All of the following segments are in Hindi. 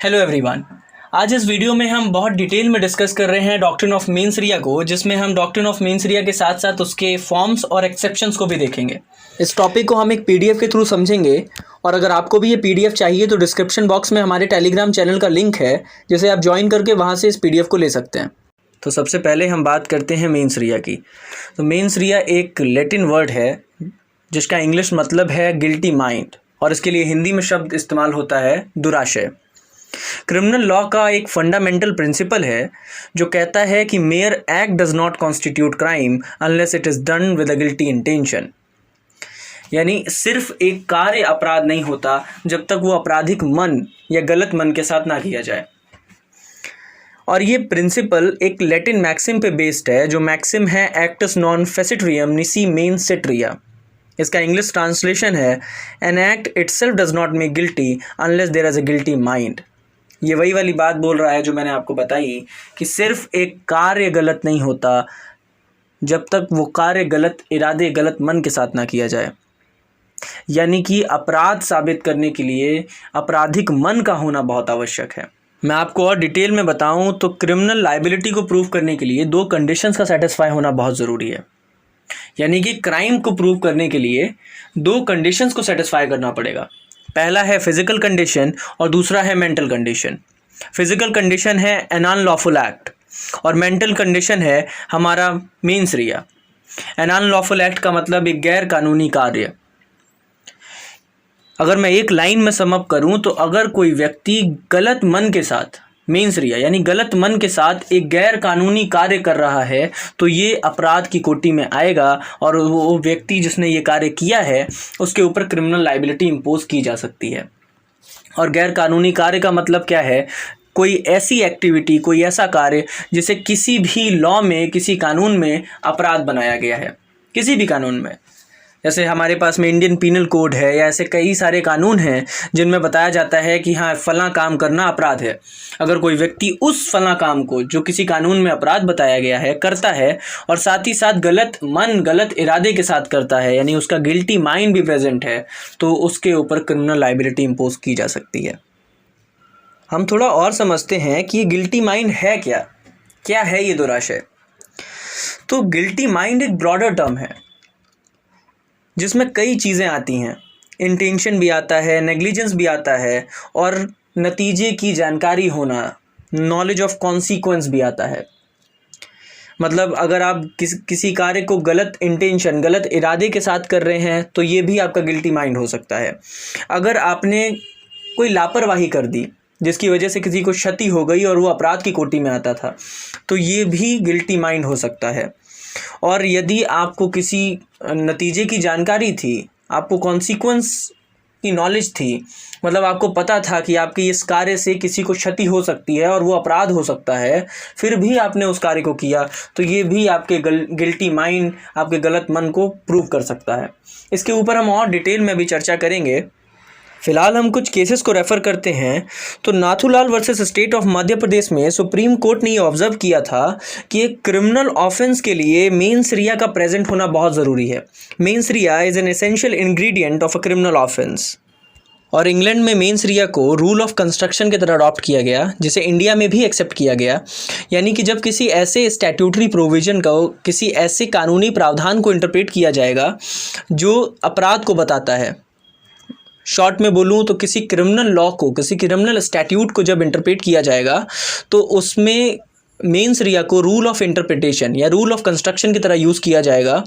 Hello everyone. आज इस वीडियो में हम बहुत डिटेल में डिस्कस कर रहे हैं डॉक्ट्रिन ऑफ मेंस रिया को, जिसमें हम डॉक्ट्रिन ऑफ मेंस रिया के साथ साथ उसके फॉर्म्स और एक्सेप्शंस को भी देखेंगे। इस टॉपिक को हम एक पीडीएफ के थ्रू समझेंगे और अगर आपको भी ये पीडीएफ चाहिए तो डिस्क्रिप्शन बॉक्स में हमारे टेलीग्राम चैनल का लिंक है, जिसे आप ज्वाइन करके वहाँ से इस पीडीएफ को ले सकते हैं। तो सबसे पहले हम बात करते हैं मेंस रिया की। तो मेंस रिया एक लैटिन वर्ड है जिसका इंग्लिश मतलब है गिल्टी माइंड, और इसके लिए हिंदी में शब्द इस्तेमाल होता है दुराशय। क्रिमिनल लॉ का एक फंडामेंटल प्रिंसिपल है जो कहता है कि mayor act does not constitute crime unless it is done with a guilty intention. यानी सिर्फ एक कार्य अपराध नहीं होता जब तक वो आपराधिक मन या गलत मन के साथ ना किया जाए। और ये प्रिंसिपल एक लैटिन मैक्सिम पे बेस्ड है, जो मैक्सिम है एक्टस नॉन फेसिट्रियम निसी मेन सेट्रिया। इसका इंग्लिश ट्रांसलेशन है an act itself does not make guilty unless there is a guilty mind. ये वही वाली बात बोल रहा है जो मैंने आपको बताई कि सिर्फ एक कार्य गलत नहीं होता जब तक वो कार्य गलत इरादे गलत मन के साथ ना किया जाए। यानी कि अपराध साबित करने के लिए आपराधिक मन का होना बहुत आवश्यक है। मैं आपको और डिटेल में बताऊं तो क्रिमिनल लायबिलिटी को प्रूव करने के लिए दो कंडीशंस का सेटिस्फाई होना बहुत ज़रूरी है। यानी कि क्राइम को प्रूव करने के लिए दो कंडीशंस को सेटिस्फाई करना पड़ेगा। पहला है फिजिकल कंडीशन और दूसरा है मेंटल कंडीशन। फिजिकल कंडीशन है एन अनलॉफुल एक्ट और मेंटल कंडीशन है हमारा mens rea. An unlawful act का मतलब एक गैर कानूनी कार्य। अगर मैं एक लाइन में सम अप करूं तो अगर कोई व्यक्ति गलत मन के साथ मेंस रिया यानी गलत मन के साथ एक गैर कानूनी कार्य कर रहा है तो ये अपराध की कोटि में आएगा और वो व्यक्ति जिसने ये कार्य किया है उसके ऊपर क्रिमिनल लायबिलिटी इम्पोज की जा सकती है। और गैर कानूनी कार्य का मतलब क्या है? कोई ऐसी एक्टिविटी, कोई ऐसा कार्य जिसे किसी भी लॉ में, किसी कानून में अपराध बनाया गया है, किसी भी कानून में। जैसे हमारे पास में इंडियन पीनल कोड है या ऐसे कई सारे कानून हैं जिनमें बताया जाता है कि हाँ फलां काम करना अपराध है। अगर कोई व्यक्ति उस फलां काम को जो किसी कानून में अपराध बताया गया है करता है और साथ ही साथ गलत मन गलत इरादे के साथ करता है, यानी उसका गिल्टी माइंड भी प्रेजेंट है, तो उसके ऊपर क्रिमिनल लायबिलिटी इम्पोज की जा सकती है। हम थोड़ा और समझते हैं कि ये गिल्टी माइंड है क्या है ये दुराशय। तो गिल्टी माइंड एक ब्रॉडर टर्म है जिसमें कई चीज़ें आती हैं। इंटेंशन भी आता है, नेग्लिजेंस भी आता है और नतीजे की जानकारी होना, नॉलेज ऑफ कॉन्सिक्वेंस भी आता है। मतलब अगर आप किसी कार्य को गलत इंटेंशन, गलत इरादे के साथ कर रहे हैं तो ये भी आपका गिल्टी माइंड हो सकता है। अगर आपने कोई लापरवाही कर दी जिसकी वजह से किसी को क्षति हो गई और वो अपराध की कोटि में आता था तो ये भी गिल्टी माइंड हो सकता है। और यदि आपको किसी नतीजे की जानकारी थी, आपको कॉन्सिक्वेंस की नॉलेज थी, मतलब आपको पता था कि आपके इस कार्य से किसी को क्षति हो सकती है और वो अपराध हो सकता है, फिर भी आपने उस कार्य को किया, तो ये भी आपके गिल्टी माइंड, आपके गलत मन को प्रूव कर सकता है। इसके ऊपर हम और डिटेल में भी चर्चा करेंगे। फिलहाल हम कुछ केसेस को रेफ़र करते हैं। तो Nathulal versus state of Madhya Pradesh में सुप्रीम कोर्ट ने ये ऑब्जर्व किया था कि एक क्रिमिनल ऑफेंस के लिए मेंस रिया का प्रेजेंट होना बहुत ज़रूरी है। Mains Riya is an essential ingredient of a criminal offence. और इंग्लैंड में मेंस रिया को रूल ऑफ कंस्ट्रक्शन की तरह अडॉप्ट किया गया, जिसे इंडिया में भी एक्सेप्ट किया गया। यानी कि जब किसी ऐसे स्टैट्यूटरी प्रोविज़न को, किसी ऐसे कानूनी प्रावधान को इंटरप्रेट किया जाएगा जो अपराध को बताता है, शॉर्ट में बोलूँ तो किसी क्रिमिनल लॉ को, किसी क्रिमिनल स्टैट्यूट को जब इंटरप्रेट किया जाएगा तो उसमें मेंस रिया को रूल ऑफ इंटरप्रिटेशन या रूल ऑफ कंस्ट्रक्शन की तरह यूज़ किया जाएगा।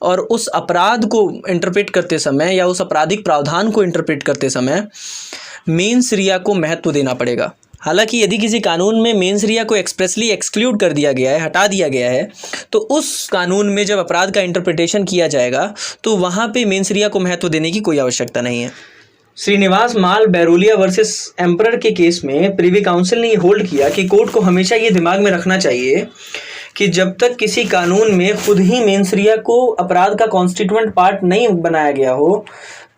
और उस अपराध को इंटरप्रेट करते समय या उस आपराधिक प्रावधान को इंटरप्रेट करते समय मेंस रिया को महत्व देना पड़ेगा। हालांकि यदि किसी कानून में मेंस रिया को एक्सप्रेसली एक्सक्लूड कर दिया गया है, हटा दिया गया है, तो उस कानून में जब अपराध का इंटरप्रिटेशन किया जाएगा तो वहाँ पे मेंस रिया को महत्व देने की कोई आवश्यकता नहीं है। श्रीनिवास माल बैरोलिया वर्सेस एम्परर के केस में प्रिवी काउंसिल ने ये होल्ड किया कि कोर्ट को हमेशा ये दिमाग में रखना चाहिए कि जब तक किसी कानून में खुद ही मेंस रिया को अपराध का कॉन्स्टिट्यूएंट पार्ट नहीं बनाया गया हो,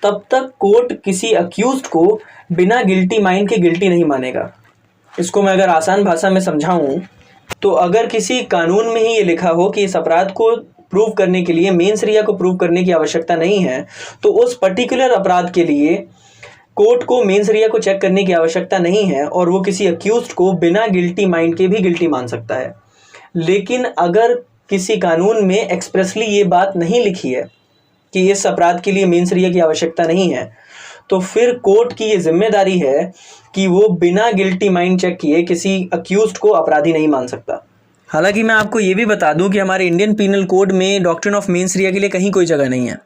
तब तक कोर्ट किसी अक्यूज्ड को बिना गिल्टी माइंड के गिल्टी नहीं मानेगा। इसको मैं अगर आसान भाषा में समझाऊं तो अगर किसी कानून में ही ये लिखा हो कि इस अपराध को प्रूव करने के लिए मेंस रिया को प्रूव करने की आवश्यकता नहीं है, तो उस पर्टिकुलर अपराध के लिए कोर्ट को मेंस रिया को चेक करने की आवश्यकता नहीं है और वो किसी अक्यूज्ड को बिना गिल्टी माइंड के भी गिल्टी मान सकता है। लेकिन अगर किसी कानून में एक्सप्रेसली ये बात नहीं लिखी है कि इस अपराध के लिए मेंस रिया की आवश्यकता नहीं है, तो फिर कोर्ट की ये जिम्मेदारी है कि वो बिना गिल्टी माइंड चेक किए किसी अक्यूज्ड को अपराधी नहीं मान सकता। हालांकि मैं आपको ये भी बता दूं कि हमारे इंडियन पीनल कोड में डॉक्ट्रिन ऑफ मेंस रिया के लिए कहीं कोई जगह नहीं है,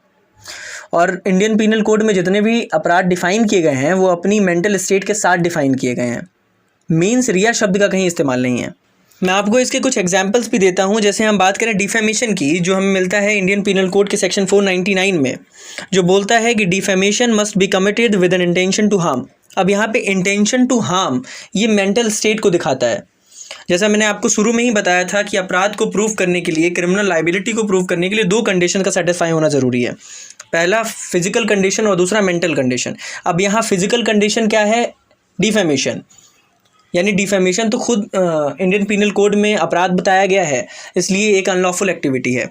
और इंडियन पीनल कोड में जितने भी अपराध डिफाइन किए गए हैं वो अपनी मेंटल स्टेट के साथ डिफाइन किए गए हैं। मेंस रिया शब्द का कहीं इस्तेमाल नहीं है। मैं आपको इसके कुछ एग्जांपल्स भी देता हूं। जैसे हम बात करें डिफेमेशन की, जो हमें मिलता है इंडियन पीनल कोड के सेक्शन 499 में, जो बोलता है कि defamation must be committed with an intention to harm. अब यहाँ पे इंटेंशन टू हार्म ये मेंटल स्टेट को दिखाता है। जैसा मैंने आपको शुरू में ही बताया था कि अपराध को प्रूव करने के लिए, क्रिमिनल लायबिलिटी को प्रूव करने के लिए 2 कंडीशन का सेटिस्फाई होना ज़रूरी है। पहला फिजिकल कंडीशन और दूसरा मेंटल कंडीशन। अब यहाँ फिजिकल कंडीशन क्या है? डिफेमेशन। यानी डिफेमेशन तो खुद इंडियन पीनल कोड में अपराध बताया गया है, इसलिए एक अनलॉफुल एक्टिविटी है।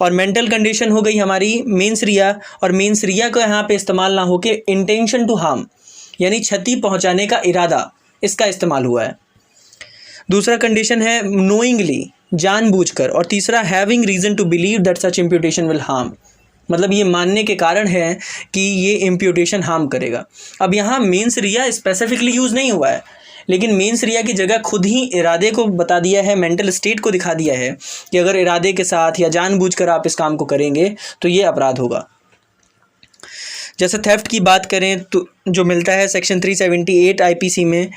और मेंटल कंडीशन हो गई हमारी मेंस रिया, और मेंस रिया का यहाँ पे इस्तेमाल ना होके इंटेंशन टू हार्म यानी क्षति पहुँचाने का इरादा, इसका इस्तेमाल हुआ है। दूसरा कंडीशन है नोइंगली, जानबूझकर, और तीसरा having reason to believe that such imputation will harm, मतलब ये मानने के कारण है कि ये इम्प्यूटेशन हार्म करेगा। अब यहाँ मेंस रिया स्पेसिफिकली यूज़ नहीं हुआ है, लेकिन मेंस रिया की जगह खुद ही इरादे को बता दिया है, मेंटल स्टेट को दिखा दिया है कि अगर इरादे के साथ या जानबूझकर आप इस काम को करेंगे तो ये अपराध होगा। जैसे थेफ्ट की बात करें तो जो मिलता है सेक्शन 378 आईपीसी में,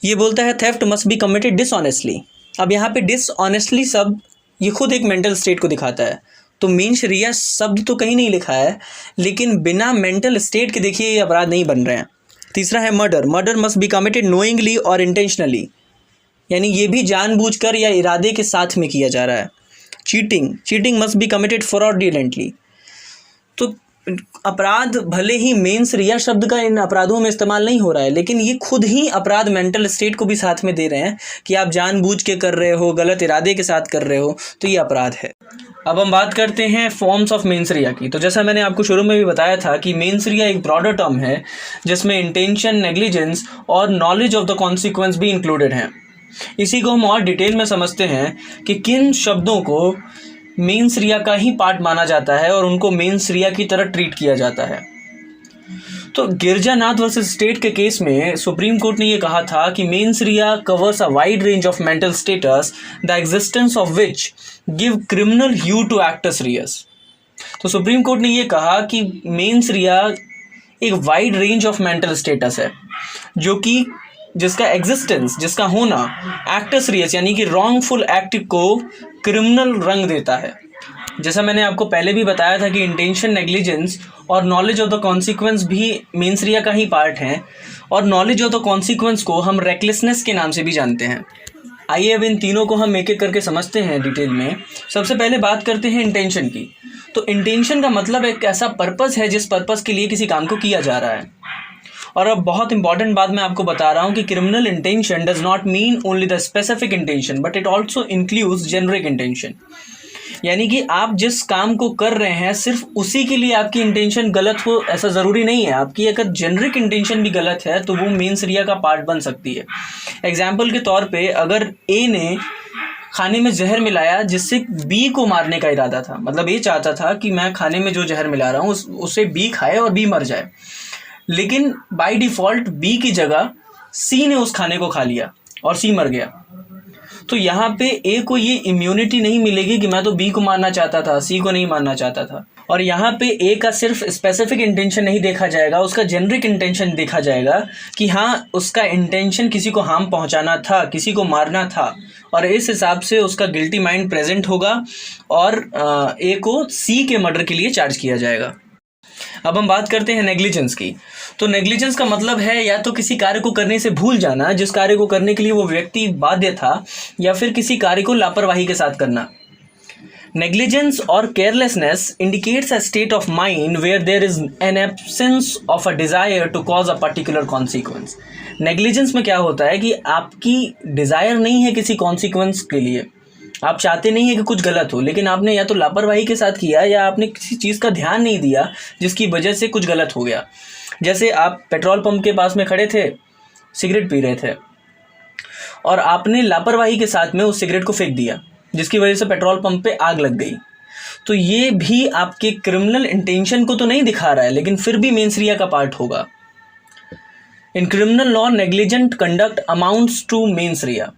ये बोलता है theft must be committed dishonestly. अब यहाँ पे डिसऑनेस्टली शब्द ये खुद एक मेंटल स्टेट को दिखाता है। तो मेंस रिया शब्द तो कहीं नहीं लिखा है, लेकिन बिना मेंटल स्टेट के देखिए ये अपराध नहीं बन रहे हैं। तीसरा है murder. Murder must be committed knowingly और इंटेंशनली, यानी ये भी जानबूझकर या इरादे के साथ में किया जा रहा है। Cheating must be committed fraudulently. तो अपराध भले ही मेंस रिया शब्द का इन अपराधों में इस्तेमाल नहीं हो रहा है, लेकिन ये खुद ही अपराध मेंटल स्टेट को भी साथ में दे रहे हैं कि आप जानबूझ के कर रहे हो, गलत इरादे के साथ कर रहे हो, तो ये अपराध है। अब हम बात करते हैं फॉर्म्स ऑफ मेंस रिया की। तो जैसा मैंने आपको शुरू में भी बताया था कि मेंस रिया एक ब्रॉडर टर्म है जिसमें इंटेंशन, नेग्लिजेंस और नॉलेज ऑफ द कॉन्सिक्वेंस भी इंक्लूडेड हैं। इसी को हम और डिटेल में समझते हैं कि किन शब्दों को मेंस रिया का ही पार्ट माना जाता है और उनको मेंस रिया की तरह ट्रीट किया जाता है। तो गिरजानाथ वर्सेस स्टेट के केस में सुप्रीम कोर्ट ने ये कहा था कि mens rea covers a wide range of mental status the existence of which give criminal hue to actus reus. तो सुप्रीम कोर्ट ने ये कहा कि मेंस रिया एक wide range of mental status है जो कि जिसका एग्जिस्टेंस, जिसका होना एक्टस रियस यानी कि रॉन्गफुल एक्ट को क्रिमिनल रंग देता है। जैसा मैंने आपको पहले भी बताया था कि इंटेंशन, नेग्लिजेंस और नॉलेज ऑफ द कॉन्सिक्वेंस भी मेंस रिया का ही पार्ट है, और नॉलेज ऑफ द कॉन्सिक्वेंस को हम रेकलेसनेस के नाम से भी जानते हैं। आइए अब इन तीनों को हम एक एक करके समझते हैं डिटेल में। सबसे पहले बात करते हैं इंटेंशन की। तो इंटेंशन का मतलब एक ऐसा पर्पस है जिस पर्पस के लिए किसी काम को किया जा रहा है। और अब बहुत इंपॉर्टेंट बात मैं आपको बता रहा हूँ कि criminal intention does not mean only the specific intention but it also includes generic intention. यानी कि आप जिस काम को कर रहे हैं सिर्फ उसी के लिए आपकी इंटेंशन गलत हो ऐसा ज़रूरी नहीं है। आपकी अगर जेनरिक इंटेंशन भी गलत है तो वो मेंस रिया का पार्ट बन सकती है। एग्जाम्पल के तौर पे अगर ए ने खाने में जहर मिलाया जिससे बी को मारने का इरादा था, मतलब ये चाहता था कि मैं खाने में जो जहर मिला रहा हूँ उसे बी खाए और बी मर जाए, लेकिन बाय डिफ़ॉल्ट बी की जगह सी ने उस खाने को खा लिया और सी मर गया। तो यहाँ पे ए को ये इम्यूनिटी नहीं मिलेगी कि मैं तो बी को मारना चाहता था, सी को नहीं मारना चाहता था। और यहाँ पे ए का सिर्फ स्पेसिफिक इंटेंशन नहीं देखा जाएगा, उसका जेनरिक इंटेंशन देखा जाएगा कि हाँ उसका इंटेंशन किसी को हार्म पहुँचाना था, किसी को मारना था, और इस हिसाब से उसका गिल्टी माइंड प्रेजेंट होगा और ए को सी के मर्डर के लिए चार्ज किया जाएगा। अब हम बात करते हैं नेग्लिजेंस की। तो नेग्लिजेंस का मतलब है या तो किसी कार्य को करने से भूल जाना जिस कार्य को करने के लिए वो व्यक्ति बाध्य था, या फिर किसी कार्य को लापरवाही के साथ करना। नेग्लिजेंस और carelessness indicates a state of mind where there is an absence of a desire to cause a particular consequence. Negligence में क्या होता है कि आपकी डिजायर नहीं है किसी कॉन्सिक्वेंस के लिए, आप चाहते नहीं है कि कुछ गलत हो, लेकिन आपने या तो लापरवाही के साथ किया या आपने किसी चीज़ का ध्यान नहीं दिया जिसकी वजह से कुछ गलत हो गया। जैसे आप पेट्रोल पंप के पास में खड़े थे, सिगरेट पी रहे थे और आपने लापरवाही के साथ में उस सिगरेट को फेंक दिया, जिसकी वजह से पेट्रोल पंप पे आग लग गई, तो ये भी आपके क्रिमिनल इंटेंशन को तो नहीं दिखा रहा है, लेकिन फिर भी मेंस रिया का पार्ट होगा। In criminal law negligent conduct amounts to mens rea.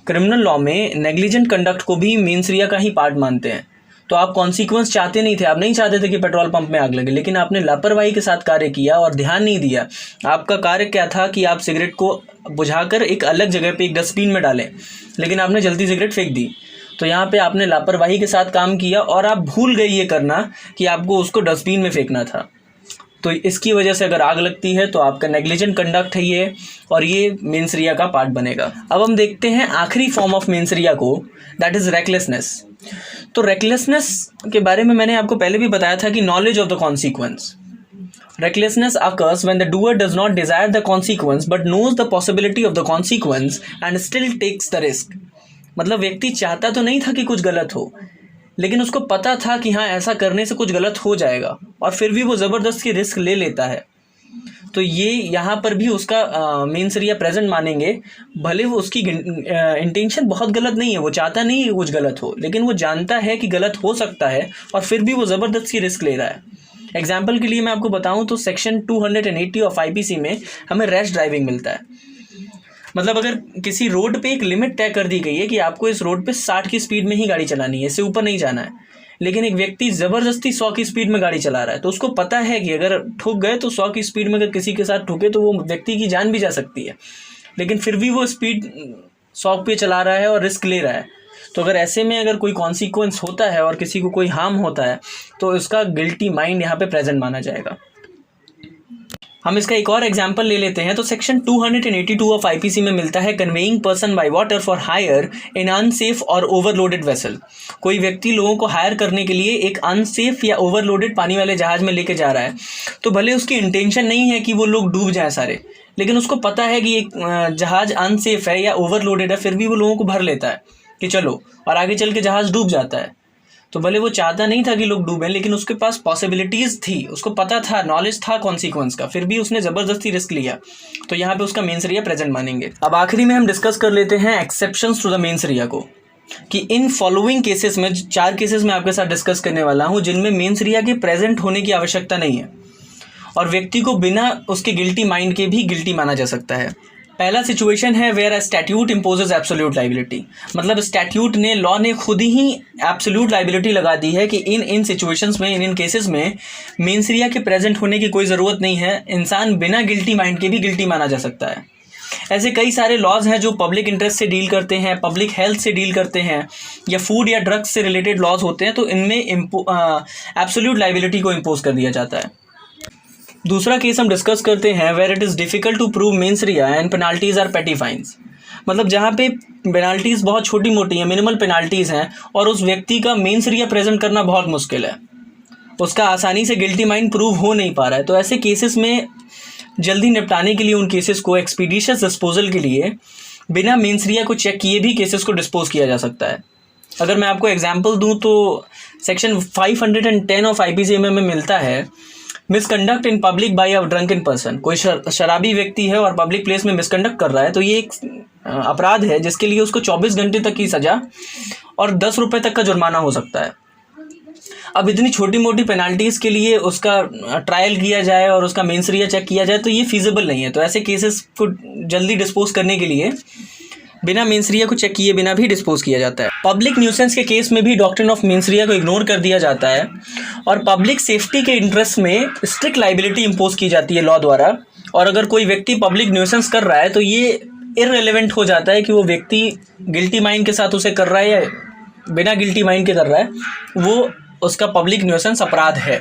Criminal law में नेग्लिजेंट कंडक्ट को भी मेंस रिया का ही पार्ट मानते हैं। तो आप कॉन्सिक्वेंस चाहते नहीं थे, आप नहीं चाहते थे कि पेट्रोल पंप में आग लगे, लेकिन आपने लापरवाही के साथ कार्य किया और ध्यान नहीं दिया। आपका कार्य क्या था कि आप सिगरेट को बुझाकर एक अलग जगह पे एक डस्टबिन में डालें, लेकिन आपने जल्दी सिगरेट फेंक दी। तो यहाँ पे आपने लापरवाही के साथ काम किया और आप भूल गए ये करना कि आपको उसको डस्टबिन में फेंकना था। तो इसकी वजह से अगर आग लगती है तो आपका नेग्लिजेंट कंडक्ट है ये, और ये मेंस रिया का पार्ट बनेगा। अब हम देखते हैं आखिरी फॉर्म ऑफ मेंस रिया को, दैट इज़ रेकलेसनेस। तो रेकलेसनेस के बारे में मैंने आपको पहले भी बताया था कि knowledge of the consequence. Recklessness occurs when the doer does not desire the consequence but knows the possibility of the consequence and still takes the risk। मतलब व्यक्ति चाहता तो नहीं था कि कुछ गलत हो, लेकिन उसको पता था कि हाँ ऐसा करने से कुछ गलत हो जाएगा, और फिर भी वो ज़बरदस्ती रिस्क ले लेता है। तो ये यहाँ पर भी उसका मेंस रिया प्रेजेंट मानेंगे। भले वो उसकी इंटेंशन बहुत गलत नहीं है, वो चाहता नहीं है कुछ गलत हो, लेकिन वो जानता है कि गलत हो सकता है और फिर भी वो ज़बरदस्ती रिस्क ले रहा है। एग्जाम्पल के लिए मैं आपको बताऊं तो सेक्शन 280 ऑफ आईपीसी में हमें रैश ड्राइविंग मिलता है। मतलब अगर किसी रोड पे एक लिमिट तय कर दी गई है कि आपको इस रोड पे 60 की स्पीड में ही गाड़ी चलानी है, इससे ऊपर नहीं जाना है, लेकिन एक व्यक्ति ज़बरदस्ती 100 की स्पीड में गाड़ी चला रहा है, तो उसको पता है कि अगर ठुक गए तो 100 की स्पीड में अगर किसी के साथ ठुके तो वो व्यक्ति की जान भी जा सकती है, लेकिन फिर भी वो स्पीड 100 पे चला रहा है और रिस्क ले रहा है। तो अगर ऐसे में अगर कोई कॉन्सिक्वेंस होता है और किसी को कोई हार्म होता है तो इसका गिल्टी माइंड यहाँ पे प्रेजेंट माना जाएगा। हम इसका एक और एग्जांपल ले लेते हैं। तो सेक्शन 282 ऑफ आईपीसी में मिलता है conveying person by water for hire in unsafe और ओवरलोडेड वेसल। कोई व्यक्ति लोगों को हायर करने के लिए एक अनसेफ या ओवरलोडेड पानी वाले जहाज में लेके जा रहा है, तो भले उसकी इंटेंशन नहीं है कि वो लोग डूब जाएं सारे, लेकिन उसको पता है कि एक जहाज अनसेफ है या ओवरलोडेड है, फिर भी वो लोगों को भर लेता है कि चलो, और आगे चल के जहाज डूब जाता है। तो भले वो चाहता नहीं था कि लोग डूबें, लेकिन उसके पास पॉसिबिलिटीज़ थी, उसको पता था, नॉलेज था कॉन्सिक्वेंस का, फिर भी उसने ज़बरदस्ती रिस्क लिया। तो यहाँ पे उसका मेंस रिया प्रेजेंट मानेंगे। अब आखिरी में हम डिस्कस कर लेते हैं exceptions to the mens rea को, कि इन फॉलोइंग केसेस में 4 केसेस मैं आपके साथ डिस्कस करने वाला हूँ जिनमें मेंस रिया के प्रेजेंट होने की आवश्यकता नहीं है और व्यक्ति को बिना उसके गिल्टी माइंड के भी गिल्टी माना जा सकता है। पहला सिचुएशन है where a statute imposes absolute liability. मतलब स्टैट्यूट ने, लॉ ने खुद ही एब्सोल्यूट लाइबिलिटी लगा दी है कि इन सिचुएशंस में, इन केसेस में मेंस रिया के प्रेजेंट होने की कोई ज़रूरत नहीं है, इंसान बिना गिल्टी माइंड के भी गिल्टी माना जा सकता है। ऐसे कई सारे लॉज हैं जो पब्लिक इंटरेस्ट से डील करते हैं, पब्लिक हेल्थ से डील करते हैं, या फूड या ड्रग्स से रिलेटेड लॉज होते हैं, तो इनमें एब्सोल्यूट लाइबिलिटी को इम्पोज कर दिया जाता है। दूसरा केस हम डिस्कस करते हैं where it is difficult to prove mens rea and penalties are petty fines. मतलब जहाँ पे पेनाल्टीज़ बहुत छोटी मोटी हैं, मिनिमल पेनाल्टीज़ हैं, और उस व्यक्ति का मेंस रिया प्रेजेंट करना बहुत मुश्किल है, उसका आसानी से गिल्टी माइंड प्रूव हो नहीं पा रहा है। तो ऐसे केसेस में जल्दी निपटाने के लिए, उन केसेस को एक्सपीडिशियस डिस्पोजल के लिए बिना मेंस रिया को चेक किए भी केसेस को डिस्पोज किया जा सकता है। अगर मैं आपको एग्जाम्पल दूँ तो सेक्शन 510 ऑफ आईपीसी में मिलता है misconduct in public by a drunken person. कोई शराबी व्यक्ति है और पब्लिक प्लेस में मिसकंडक्ट कर रहा है, तो ये एक अपराध है जिसके लिए उसको 24 घंटे तक की सज़ा और 10 रुपये तक का जुर्माना हो सकता है। अब इतनी छोटी मोटी पेनाल्टीज़ के लिए उसका ट्रायल किया जाए और उसका मेंस रिया चेक किया जाए तो ये फीजिबल नहीं है। तो ऐसे केसेस को जल्दी डिस्पोज करने के लिए बिना मेंस रिया को चेक किए बिना भी डिस्पोज किया जाता है। पब्लिक न्यूसेंस के केस में भी डॉक्ट्रिन ऑफ मेंस रिया को इग्नोर कर दिया जाता है और पब्लिक सेफ्टी के इंटरेस्ट में स्ट्रिक्ट लाइबिलिटी इम्पोज की जाती है लॉ द्वारा। और अगर कोई व्यक्ति पब्लिक न्यूसेंस कर रहा है तो ये इररिलेवेंट हो जाता है कि वो व्यक्ति गिल्टी माइंड के साथ उसे कर रहा है या बिना गिल्टी माइंड के कर रहा है, वो उसका पब्लिक न्यूसेंस अपराध है।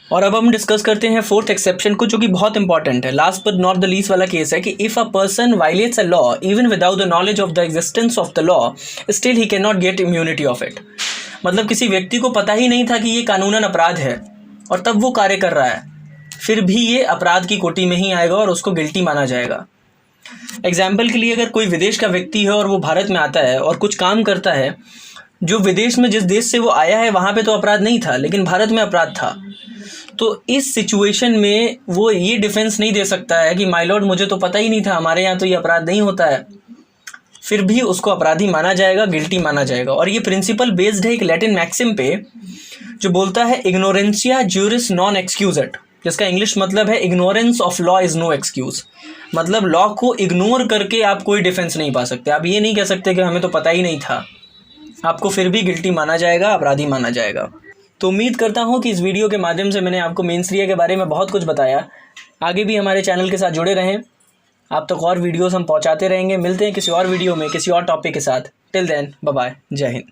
और अब हम डिस्कस करते हैं फोर्थ एक्सेप्शन को, जो कि बहुत इंपॉर्टेंट है। Last but not the least वाला केस है कि if a person violets a law even without the knowledge of the existence of the law still he can not gate immunity of it. मतलब किसी व्यक्ति को पता ही नहीं था कि ये कानूनन अपराध है और तब वो कार्य कर रहा है, फिर भी ये अपराध की कोटि में ही आएगा और उसको गिल्टी माना जाएगा। एग्जाम्पल के लिए अगर कोई विदेश का व्यक्ति है और वो भारत में आता है और कुछ काम करता है जो विदेश में जिस देश से वो आया है वहाँ पे तो अपराध नहीं था, लेकिन भारत में अपराध था, तो इस सिचुएशन में वो ये डिफेंस नहीं दे सकता है कि माय लॉर्ड मुझे तो पता ही नहीं था, हमारे यहाँ तो ये अपराध नहीं होता है, फिर भी उसको अपराधी माना जाएगा, गिल्टी माना जाएगा। और ये प्रिंसिपल बेस्ड है एक लैटिन मैक्सिम पे जो बोलता है इग्नोरेंसिया ज्यूरिस नॉन एक्सक्यूजेट, जिसका इंग्लिश मतलब है ignorance of law is no excuse. मतलब लॉ को इग्नोर करके आप कोई डिफेंस नहीं पा सकते। आप ये नहीं कह सकते कि हमें तो पता ही नहीं था, आपको फिर भी गिल्टी माना जाएगा, अपराधी माना जाएगा। तो उम्मीद करता हूँ कि इस वीडियो के माध्यम से मैंने आपको मेंस रिया के बारे में बहुत कुछ बताया। आगे भी हमारे चैनल के साथ जुड़े रहें, आप तक और वीडियोस हम पहुँचाते रहेंगे। मिलते हैं किसी और वीडियो में किसी और टॉपिक के साथ। टिल देन बाय बाय, जय हिंद।